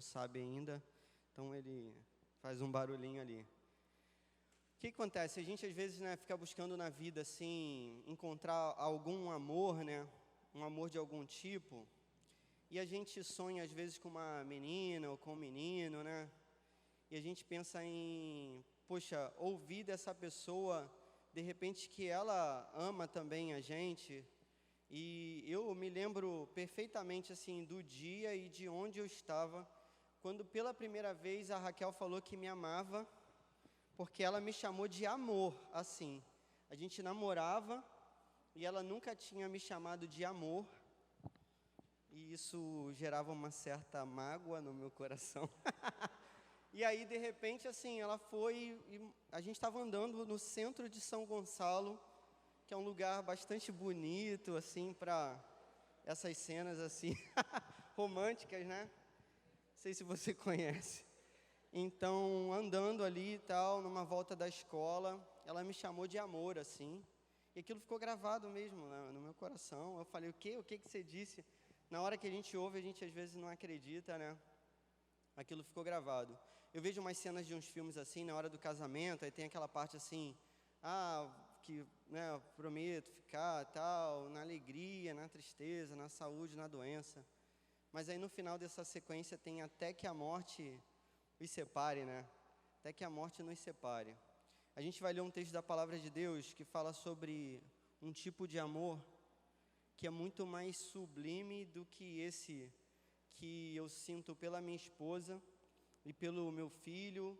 sabe ainda, então ele faz um barulhinho ali. O que acontece? A gente às vezes, né, fica buscando na vida assim, encontrar algum amor, né, um amor de algum tipo, e a gente sonha às vezes com uma menina ou com um menino, né, e a gente pensa em, poxa, ouvir dessa pessoa, de repente que ela ama também a gente. E eu me lembro perfeitamente assim do dia e de onde eu estava quando pela primeira vez a Raquel falou que me amava, porque ela me chamou de amor, assim. A gente namorava e ela nunca tinha me chamado de amor, e isso gerava uma certa mágoa no meu coração. E aí, de repente, assim, ela foi e a gente estava andando no centro de São Gonçalo, que é um lugar bastante bonito, assim, para essas cenas, assim, românticas, né? Não sei se você conhece. Então, andando ali e tal, numa volta da escola, ela me chamou de amor, assim, e aquilo ficou gravado mesmo, né, no meu coração. Eu falei, o quê? O que que você disse? Na hora que a gente ouve, a gente às vezes não acredita, né? Aquilo ficou gravado. Eu vejo umas cenas de uns filmes assim, na hora do casamento, aí tem aquela parte assim, que, né, prometo ficar, tal, na alegria, na tristeza, na saúde, na doença. Mas aí no final dessa sequência tem até que a morte os separe, né? Até que a morte nos separe. A gente vai ler um texto da palavra de Deus que fala sobre um tipo de amor que é muito mais sublime do que esse que eu sinto pela minha esposa e pelo meu filho,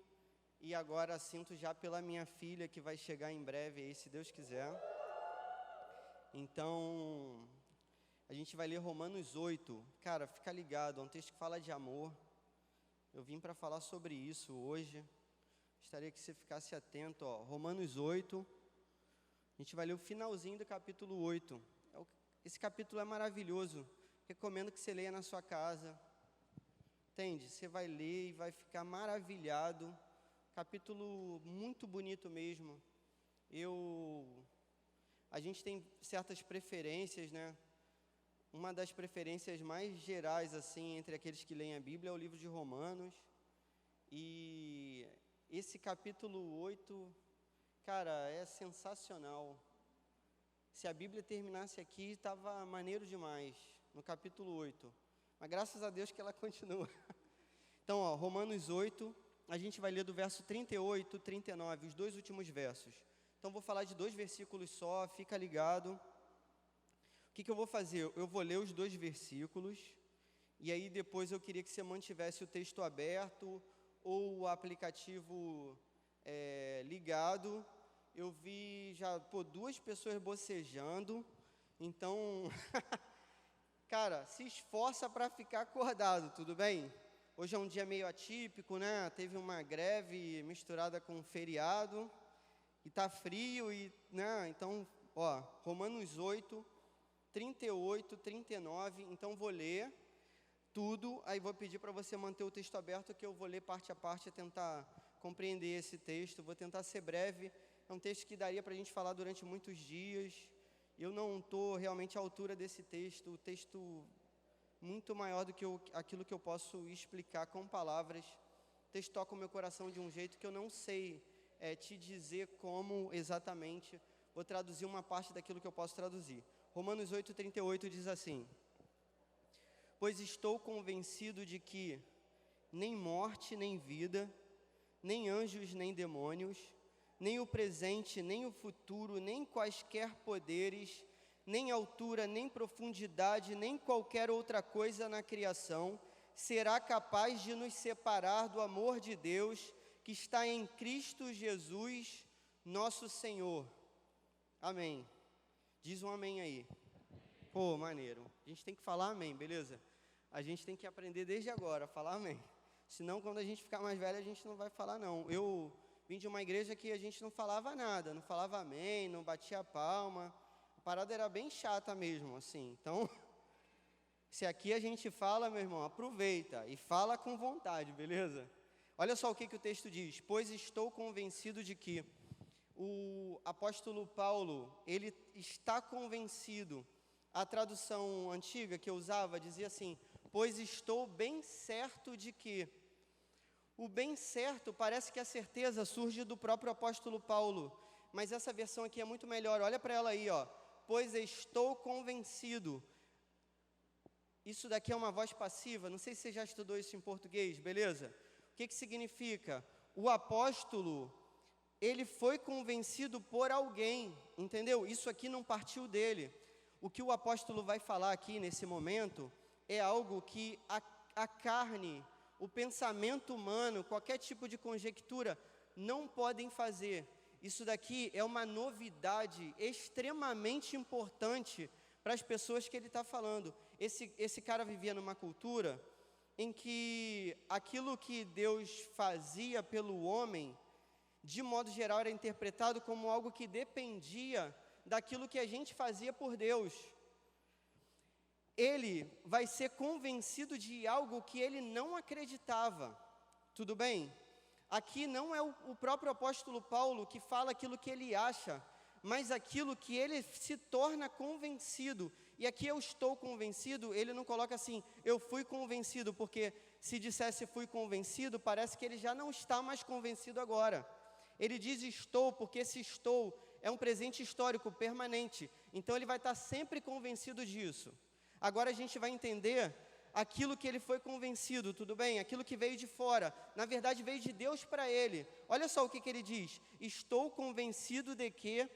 e agora sinto já pela minha filha, que vai chegar em breve aí, se Deus quiser. Então, a gente vai ler Romanos 8. Cara, fica ligado, é um texto que fala de amor. Eu vim para falar sobre isso hoje. Gostaria que você ficasse atento, ó. Romanos 8. A gente vai ler o finalzinho do capítulo 8. Esse capítulo é maravilhoso. Recomendo que você leia na sua casa. Entende? Você vai ler e vai ficar maravilhado. Capítulo muito bonito mesmo. A gente tem certas preferências, né? Uma das preferências mais gerais, assim, entre aqueles que leem a Bíblia é o livro de Romanos. E esse capítulo 8, cara, é sensacional. Se a Bíblia terminasse aqui, estava maneiro demais, no capítulo 8. Mas graças a Deus que ela continua. Então, ó, Romanos 8, a gente vai ler do verso 38, 39, os dois últimos versos. Então, vou falar de 2 versículos só, fica ligado. O que eu vou fazer? Eu vou ler os 2 versículos, e aí depois eu queria que você mantivesse o texto aberto, ou o aplicativo ligado. Eu vi já 2 pessoas bocejando, então, cara, se esforça para ficar acordado, tudo bem? Hoje é um dia meio atípico, né? Teve uma greve misturada com um feriado, e tá frio, né? Então, ó, Romanos 8, 38, 39, então vou ler tudo, aí vou pedir para você manter o texto aberto, que eu vou ler parte a parte e tentar compreender esse texto. Vou tentar ser breve, é um texto que daria para a gente falar durante muitos dias. Eu não estou realmente à altura desse texto, o texto muito maior do que aquilo que eu posso explicar com palavras. O texto toca o meu coração de um jeito que eu não sei te dizer como exatamente. Vou traduzir uma parte daquilo que eu posso traduzir. Romanos 8, 38 diz assim: pois estou convencido de que nem morte, nem vida, nem anjos, nem demônios, nem o presente, nem o futuro, nem quaisquer poderes, nem altura, nem profundidade, nem qualquer outra coisa na criação será capaz de nos separar do amor de Deus que está em Cristo Jesus, nosso Senhor. Amém. Diz um amém aí. Pô, maneiro. A gente tem que falar amém, beleza? A gente tem que aprender desde agora a falar amém. Senão, quando a gente ficar mais velho, a gente não vai falar não. Eu vim de uma igreja que a gente não falava nada, não falava amém, não batia palma. A parada era bem chata mesmo, assim. Então, se aqui a gente fala, meu irmão, aproveita e fala com vontade, beleza? Olha só o que o texto diz: pois estou convencido de que o apóstolo Paulo, ele está convencido. A tradução antiga que eu usava dizia assim: pois estou bem certo de que. O bem certo, parece que a certeza surge do próprio apóstolo Paulo, mas essa versão aqui é muito melhor. Olha para ela aí, ó. Pois estou convencido. Isso daqui é uma voz passiva, não sei se você já estudou isso em português, beleza? O que significa? O apóstolo, ele foi convencido por alguém, entendeu? Isso aqui não partiu dele. O que o apóstolo vai falar aqui nesse momento é algo que a carne, o pensamento humano, qualquer tipo de conjectura, não podem fazer. Isso daqui é uma novidade extremamente importante para as pessoas que ele está falando. Esse cara vivia numa cultura em que aquilo que Deus fazia pelo homem, de modo geral, era interpretado como algo que dependia daquilo que a gente fazia por Deus. Ele vai ser convencido de algo que ele não acreditava, tudo bem? Aqui não é o próprio apóstolo Paulo que fala aquilo que ele acha, mas aquilo que ele se torna convencido. E aqui eu estou convencido, ele não coloca assim, eu fui convencido, porque se dissesse fui convencido, parece que ele já não está mais convencido agora. Ele diz estou, porque esse estou é um presente histórico permanente, então ele vai estar sempre convencido disso. Agora a gente vai entender aquilo que ele foi convencido, tudo bem? Aquilo que veio de fora, na verdade veio de Deus para ele. Olha só o que ele diz, estou convencido de que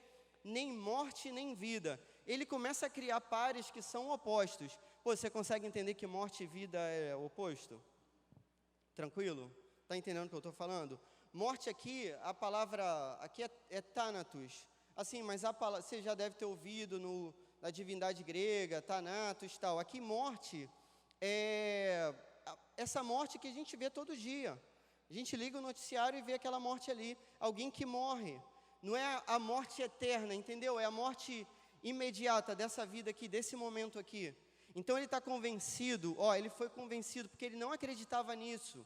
nem morte nem vida. Ele começa a criar pares que são opostos. Pô, você consegue entender que morte e vida é oposto? Tranquilo? Está entendendo o que eu estou falando? Morte aqui, a palavra aqui é thanatos. Assim, mas a palavra, você já deve ter ouvido na divindade grega, thanatos e tal. Aqui morte é essa morte que a gente vê todo dia. A gente liga o noticiário e vê aquela morte ali. Alguém que morre. Não é a morte eterna, entendeu? É a morte imediata dessa vida aqui, desse momento aqui. Então ele está convencido, ele foi convencido porque ele não acreditava nisso.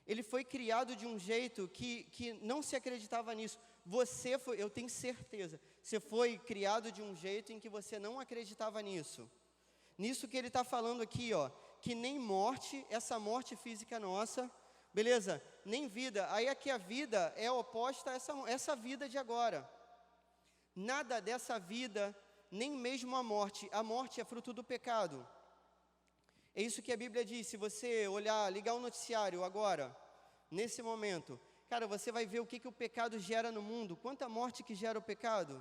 Ele foi criado de um jeito que não se acreditava nisso. Você foi, eu tenho certeza, você foi criado de um jeito em que você não acreditava nisso. Nisso que ele está falando aqui, que nem morte, essa morte física nossa, beleza? Nem vida. Aí aqui a vida é oposta a essa vida de agora. Nada dessa vida, nem mesmo a morte. A morte é fruto do pecado. É isso que a Bíblia diz. Se você ligar o noticiário agora, nesse momento, cara, você vai ver o que o pecado gera no mundo. Quanta morte que gera o pecado.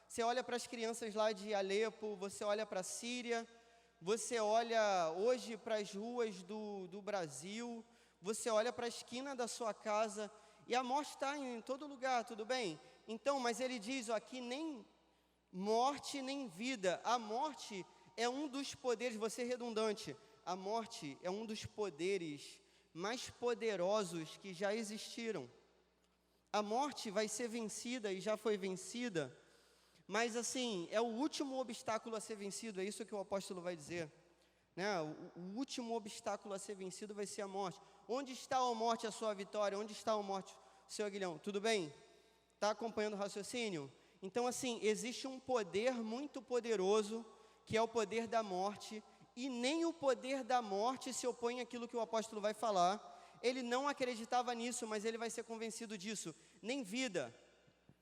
Você olha para as crianças lá de Alepo, você olha para a Síria, você olha hoje para as ruas do Brasil, você olha para a esquina da sua casa, e a morte está em todo lugar, tudo bem? Então, mas ele diz, aqui nem morte nem vida. A morte é um dos poderes, vou ser redundante, a morte é um dos poderes mais poderosos que já existiram. A morte vai ser vencida e já foi vencida, mas assim, é o último obstáculo a ser vencido, é isso que o apóstolo vai dizer, né? O último obstáculo a ser vencido vai ser a morte. Onde está a morte, a sua vitória? Onde está a morte, seu Aguilhão? Tudo bem? Está acompanhando o raciocínio? Então assim, existe um poder muito poderoso, que é o poder da morte, e nem o poder da morte se opõe àquilo que o apóstolo vai falar. Ele não acreditava nisso, mas ele vai ser convencido disso. Nem vida,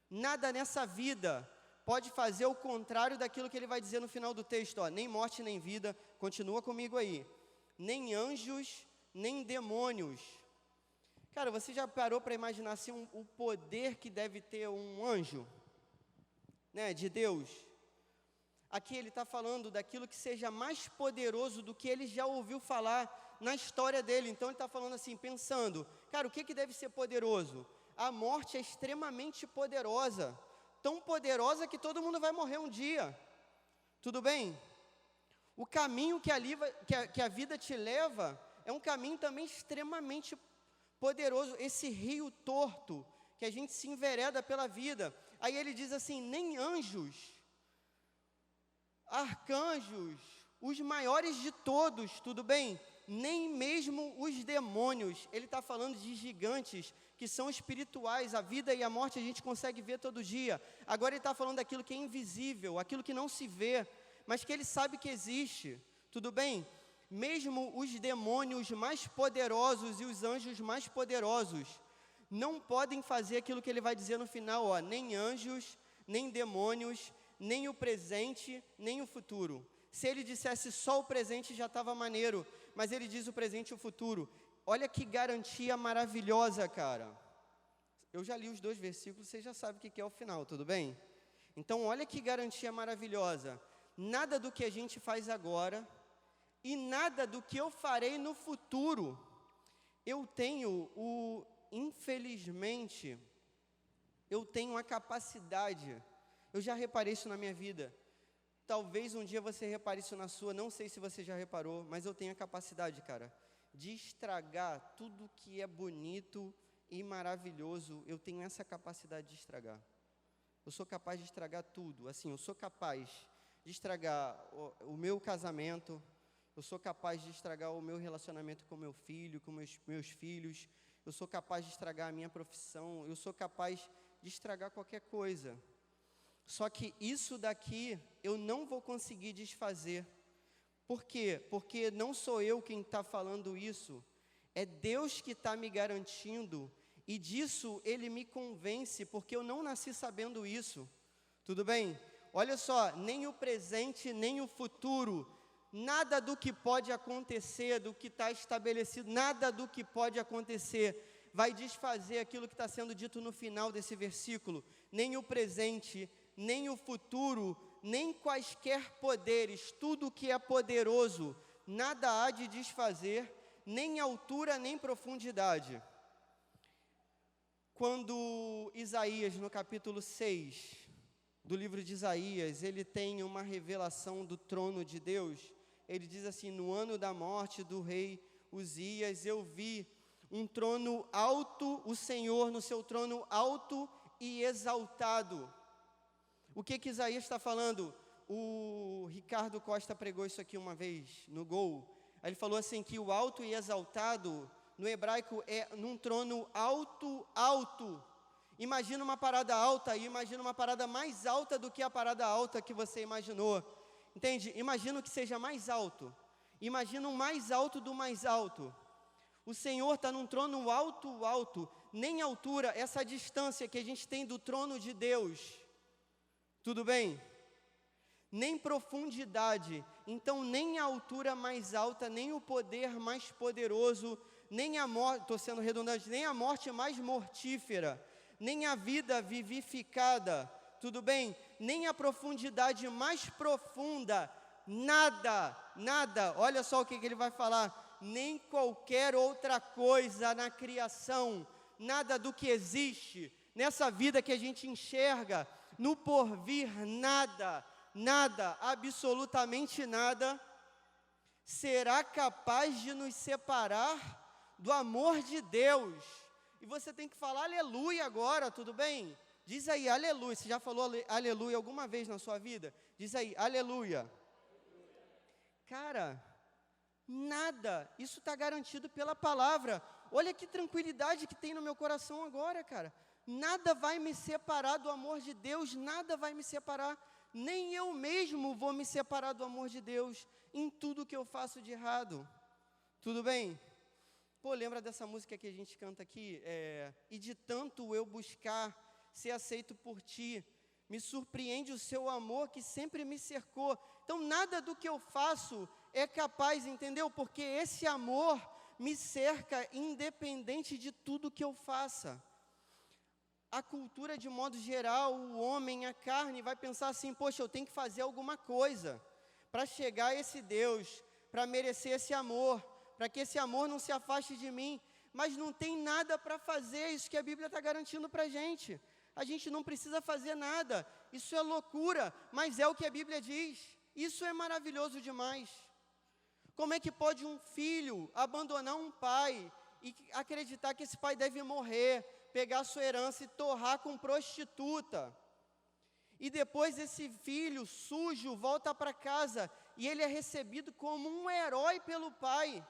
nada nessa vida pode fazer o contrário daquilo que ele vai dizer no final do texto. Nem morte nem vida, continua comigo aí. Nem anjos, nem demônios. Cara, você já parou para imaginar assim, o poder que deve ter um anjo, né, de Deus? Aqui ele está falando daquilo que seja mais poderoso do que ele já ouviu falar na história dele. Então ele está falando assim, pensando, cara, o que deve ser poderoso? A morte é extremamente poderosa, tão poderosa que todo mundo vai morrer um dia, tudo bem? O caminho que a vida te leva é um caminho também extremamente poderoso, esse rio torto, que a gente se envereda pela vida. Aí ele diz assim, nem anjos, arcanjos, os maiores de todos, tudo bem? Nem mesmo os demônios. Ele está falando de gigantes que são espirituais. A vida e a morte a gente consegue ver todo dia. Agora ele está falando daquilo que é invisível, aquilo que não se vê, mas que ele sabe que existe, tudo bem? mesmo os demônios mais poderosos e os anjos mais poderosos não podem fazer aquilo que ele vai dizer no final, ó, nem anjos, nem demônios, nem o presente, nem o futuro. Se ele dissesse só o presente já estava maneiro, mas ele diz o presente e o futuro. Olha que garantia maravilhosa, cara. Eu já li os 2 versículos, você já sabe o que é o final, tudo bem? Então, olha que garantia maravilhosa. Nada do que a gente faz agora e nada do que eu farei no futuro, eu tenho infelizmente, eu tenho a capacidade, eu já reparei isso na minha vida, talvez um dia você repare isso na sua, não sei se você já reparou, mas eu tenho a capacidade, cara, de estragar tudo que é bonito e maravilhoso, eu tenho essa capacidade de estragar. Eu sou capaz de estragar tudo, assim, eu sou capaz de estragar o meu casamento, eu sou capaz de estragar o meu relacionamento com meu filho, com meus filhos, eu sou capaz de estragar a minha profissão, eu sou capaz de estragar qualquer coisa. Só que isso daqui eu não vou conseguir desfazer. Por quê? Porque não sou eu quem está falando isso, é Deus que está me garantindo, e disso Ele me convence, porque eu não nasci sabendo isso. Tudo bem? Olha só, nem o presente, nem o futuro, nada do que pode acontecer, do que está estabelecido, nada do que pode acontecer vai desfazer aquilo que está sendo dito no final desse versículo. Nem o presente, nem o futuro, nem quaisquer poderes, tudo que é poderoso, nada há de desfazer, nem altura, nem profundidade. Quando Isaías, no capítulo 6 do livro de Isaías, ele tem uma revelação do trono de Deus, ele diz assim: no ano da morte do rei Uzias, eu vi um trono alto, o Senhor no seu trono alto e exaltado. O que Isaías está falando? O Ricardo Costa pregou isso aqui uma vez, no Gol. Ele falou assim, que o alto e exaltado, no hebraico, é num trono alto, alto. Imagina uma parada alta e imagina uma parada mais alta do que a parada alta que você imaginou. Entende? Imagina que seja mais alto. Imagina o mais alto do mais alto. O Senhor está num trono alto, alto. Nem altura, essa distância que a gente tem do trono de Deus. Tudo bem? Nem profundidade. Então, nem a altura mais alta, nem o poder mais poderoso, nem a morte, estou sendo redundante, nem a morte mais mortífera, nem a vida vivificada, tudo bem? Nem a profundidade mais profunda, nada, olha só o que ele vai falar, nem qualquer outra coisa na criação, nada do que existe, nessa vida que a gente enxerga, no porvir, nada, absolutamente nada, será capaz de nos separar do amor de Deus. E você tem que falar aleluia agora, tudo bem? Diz aí, aleluia. Você já falou aleluia alguma vez na sua vida? Diz aí, aleluia. Cara, nada, isso está garantido pela palavra. Olha que tranquilidade que tem no meu coração agora, cara. Nada vai me separar do amor de Deus, nada vai me separar. Nem eu mesmo vou me separar do amor de Deus em tudo que eu faço de errado. Tudo bem? Pô, lembra dessa música que a gente canta aqui? E de tanto eu buscar ser aceito por ti, me surpreende o seu amor que sempre me cercou. Então, nada do que eu faço é capaz, entendeu? Porque esse amor me cerca independente de tudo que eu faça. A cultura, de modo geral, o homem, a carne, vai pensar assim, poxa, eu tenho que fazer alguma coisa para chegar a esse Deus, para merecer esse amor, para que esse amor não se afaste de mim, mas não tem nada para fazer, isso que a Bíblia está garantindo para a gente não precisa fazer nada, isso é loucura, mas é o que a Bíblia diz, isso é maravilhoso demais. Como é que pode um filho abandonar um pai e acreditar que esse pai deve morrer, pegar sua herança e torrar com prostituta? E depois esse filho sujo volta para casa e ele é recebido como um herói pelo pai.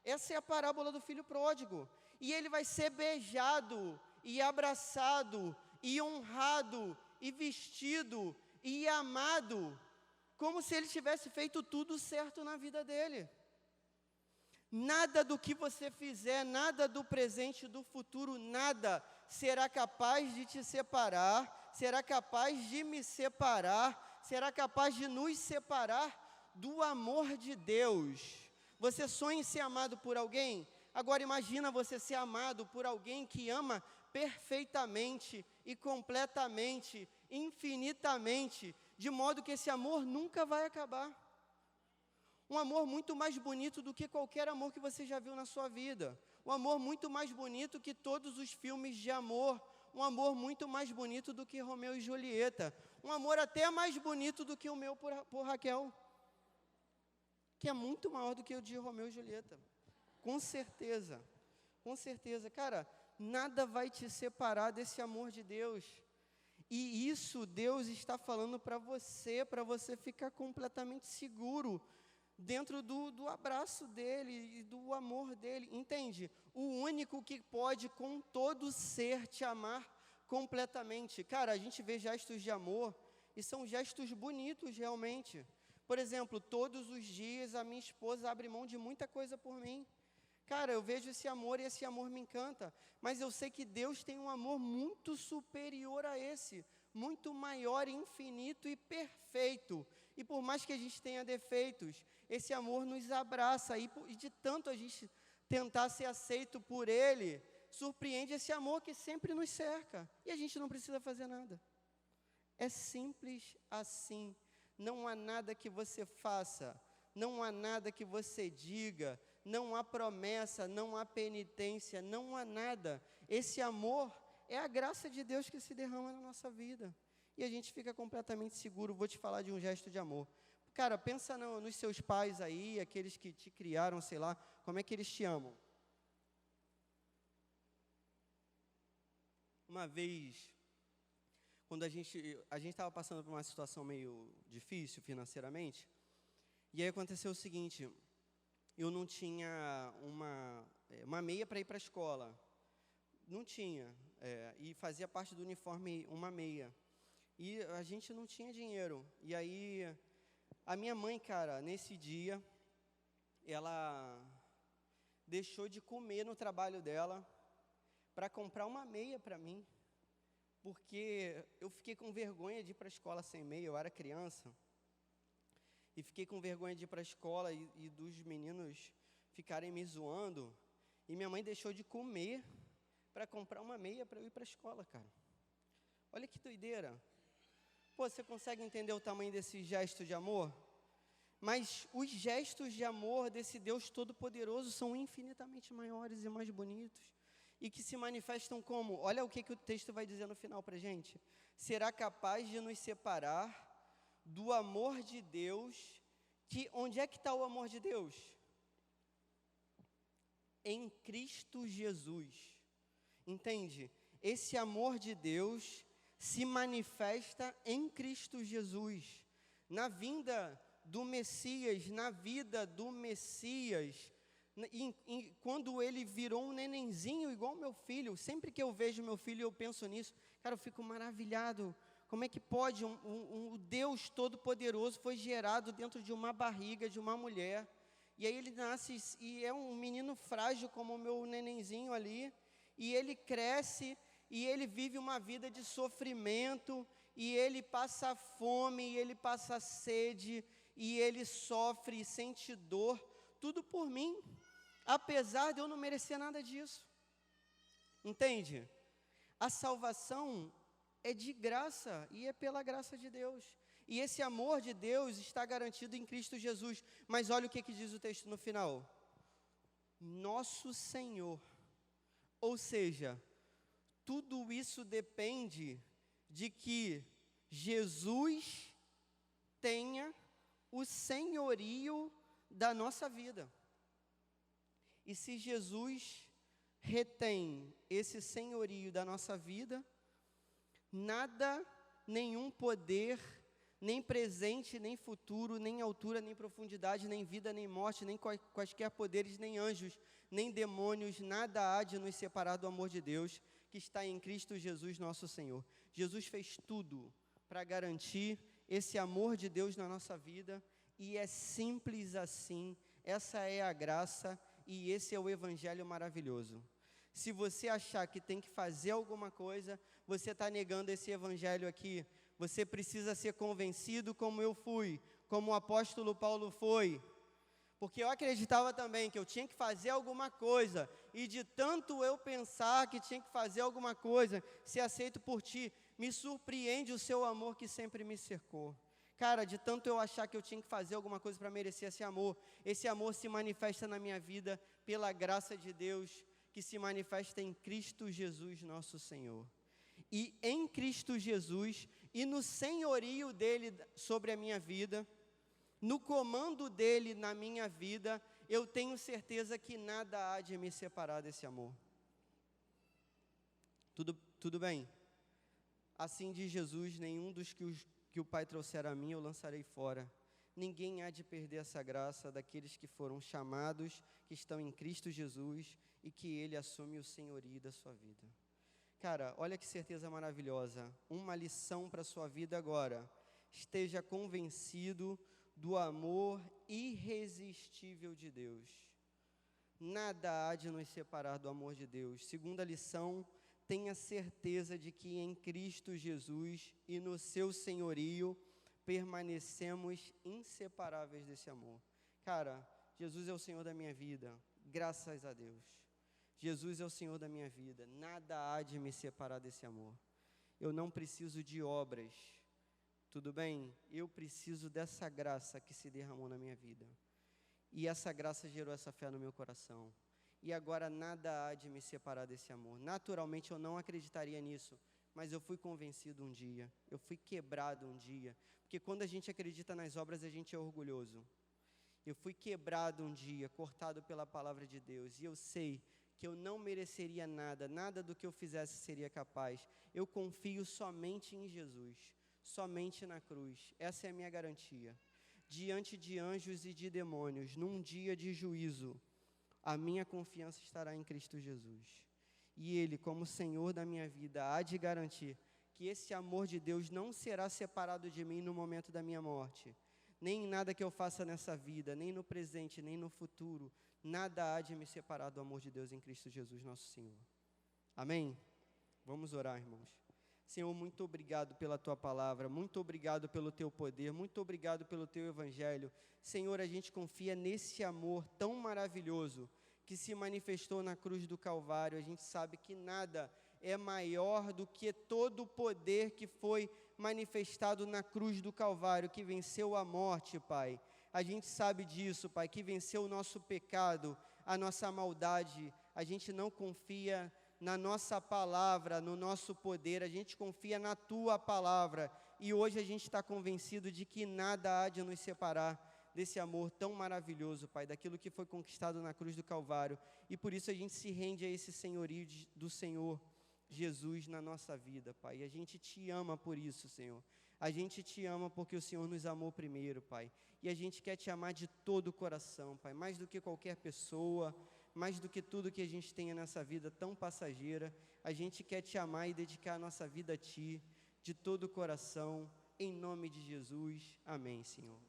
Essa é a parábola do filho pródigo. E ele vai ser beijado e abraçado e honrado e vestido e amado, como se ele tivesse feito tudo certo na vida dele. Nada do que você fizer, nada do presente e do futuro, nada será capaz de te separar, será capaz de me separar, será capaz de nos separar do amor de Deus. Você sonha em ser amado por alguém? Agora imagina você ser amado por alguém que ama perfeitamente e completamente, infinitamente, de modo que esse amor nunca vai acabar. Um amor muito mais bonito do que qualquer amor que você já viu na sua vida. Um amor muito mais bonito que todos os filmes de amor. Um amor muito mais bonito do que Romeu e Julieta. Um amor até mais bonito do que o meu por Raquel, que é muito maior do que o de Romeu e Julieta. Com certeza. Com certeza. Cara, nada vai te separar desse amor de Deus. E isso Deus está falando para você ficar completamente seguro dentro do abraço dele e do amor dele, entende? O único que pode com todo ser te amar completamente. Cara, a gente vê gestos de amor e são gestos bonitos realmente. Por exemplo, todos os dias a minha esposa abre mão de muita coisa por mim. Cara, eu vejo esse amor e esse amor me encanta, mas eu sei que Deus tem um amor muito superior a esse, muito maior, infinito e perfeito. E por mais que a gente tenha defeitos, esse amor nos abraça, e de tanto a gente tentar ser aceito por Ele, surpreende esse amor que sempre nos cerca, e a gente não precisa fazer nada. É simples assim, não há nada que você faça, não há nada que você diga, não há promessa, não há penitência, não há nada. Esse amor é a graça de Deus que se derrama na nossa vida. E a gente fica completamente seguro. Vou te falar de um gesto de amor. Cara, pensa nos seus pais aí, aqueles que te criaram, sei lá, como é que eles te amam. Uma vez, quando a gente estava passando por uma situação meio difícil financeiramente, e aí aconteceu o seguinte: eu não tinha uma meia para ir para a escola. Não tinha. E fazia parte do uniforme uma meia. E a gente não tinha dinheiro. E aí, a minha mãe, cara, nesse dia, ela deixou de comer no trabalho dela para comprar uma meia para mim. Porque eu fiquei com vergonha de ir para a escola sem meia, eu era criança. E fiquei com vergonha de ir para a escola e dos meninos ficarem me zoando. E minha mãe deixou de comer para comprar uma meia para eu ir para a escola, cara. Olha que doideira. Pô, você consegue entender o tamanho desse gesto de amor? Mas os gestos de amor desse Deus Todo-Poderoso são infinitamente maiores e mais bonitos. E que se manifestam como? Olha o que o texto vai dizer no final para a gente. Será capaz de nos separar do amor de Deus, que onde é que está o amor de Deus? Em Cristo Jesus. Entende? Esse amor de Deus se manifesta em Cristo Jesus. Na vinda do Messias, na vida do Messias, quando ele virou um nenenzinho igual meu filho. Sempre que eu vejo meu filho eu penso nisso, cara, eu fico maravilhado. Como é que pode um Deus Todo-Poderoso foi gerado dentro de uma barriga de uma mulher, e aí ele nasce e é um menino frágil como o meu nenenzinho ali, e ele cresce e ele vive uma vida de sofrimento, e ele passa fome, e ele passa sede, e ele sofre e sente dor, tudo por mim, apesar de eu não merecer nada disso. Entende? A salvação é de graça e é pela graça de Deus. E esse amor de Deus está garantido em Cristo Jesus. Mas olha o que diz o texto no final. Nosso Senhor. Ou seja, tudo isso depende de que Jesus tenha o senhorio da nossa vida. E se Jesus retém esse senhorio da nossa vida, nada, nenhum poder, nem presente, nem futuro, nem altura, nem profundidade, nem vida, nem morte, nem quaisquer poderes, nem anjos, nem demônios, nada há de nos separar do amor de Deus, que está em Cristo Jesus nosso Senhor. Jesus fez tudo para garantir esse amor de Deus na nossa vida, e é simples assim. Essa é a graça, e esse é o evangelho maravilhoso. Se você achar que tem que fazer alguma coisa, você está negando esse evangelho aqui. Você precisa ser convencido como eu fui, como o apóstolo Paulo foi. Porque eu acreditava também que eu tinha que fazer alguma coisa, e de tanto eu pensar que tinha que fazer alguma coisa, ser aceito por ti, me surpreende o seu amor que sempre me cercou. Cara, de tanto eu achar que eu tinha que fazer alguma coisa para merecer esse amor se manifesta na minha vida pela graça de Deus, que se manifesta em Cristo Jesus nosso Senhor. E em Cristo Jesus, e no senhorio dele sobre a minha vida, no comando dele na minha vida, eu tenho certeza que nada há de me separar desse amor. Tudo bem? Assim diz Jesus, nenhum dos que o Pai trouxer a mim eu lançarei fora. Ninguém há de perder essa graça daqueles que foram chamados, que estão em Cristo Jesus, e que Ele assume o senhorio da sua vida. Cara, olha que certeza maravilhosa. Uma lição para a sua vida agora. Esteja convencido do amor irresistível de Deus. Nada há de nos separar do amor de Deus. Segunda lição, tenha certeza de que em Cristo Jesus e no seu senhorio permanecemos inseparáveis desse amor. Cara, Jesus é o Senhor da minha vida, graças a Deus. Jesus é o Senhor da minha vida, nada há de me separar desse amor. Eu não preciso de obras, tudo bem? Eu preciso dessa graça que se derramou na minha vida. E essa graça gerou essa fé no meu coração. E agora nada há de me separar desse amor. Naturalmente eu não acreditaria nisso, mas eu fui convencido um dia, eu fui quebrado um dia. Porque quando a gente acredita nas obras, a gente é orgulhoso. Eu fui quebrado um dia, cortado pela palavra de Deus, e eu sei que eu não mereceria nada, nada do que eu fizesse seria capaz. Eu confio somente em Jesus, somente na cruz. Essa é a minha garantia. Diante de anjos e de demônios, num dia de juízo, a minha confiança estará em Cristo Jesus. E Ele, como Senhor da minha vida, há de garantir que esse amor de Deus não será separado de mim no momento da minha morte. Nem em nada que eu faça nessa vida, nem no presente, nem no futuro. Nada há de me separar do amor de Deus em Cristo Jesus, nosso Senhor. Amém? Vamos orar, irmãos. Senhor, muito obrigado pela Tua palavra, muito obrigado pelo Teu poder, muito obrigado pelo Teu evangelho. Senhor, a gente confia nesse amor tão maravilhoso que se manifestou na cruz do Calvário. A gente sabe que nada é maior do que todo o poder que foi manifestado na cruz do Calvário, que venceu a morte, Pai. A gente sabe disso, Pai, que venceu o nosso pecado, a nossa maldade. A gente não confia na nossa palavra, no nosso poder, a gente confia na Tua palavra. E hoje a gente está convencido de que nada há de nos separar desse amor tão maravilhoso, Pai, daquilo que foi conquistado na cruz do Calvário. E por isso a gente se rende a esse senhorio do Senhor Jesus na nossa vida, Pai. E a gente te ama por isso, Senhor. A gente te ama porque o Senhor nos amou primeiro, Pai. E a gente quer te amar de todo o coração, Pai. Mais do que qualquer pessoa, mais do que tudo que a gente tenha nessa vida tão passageira, a gente quer te amar e dedicar a nossa vida a Ti, de todo o coração, em nome de Jesus. Amém, Senhor.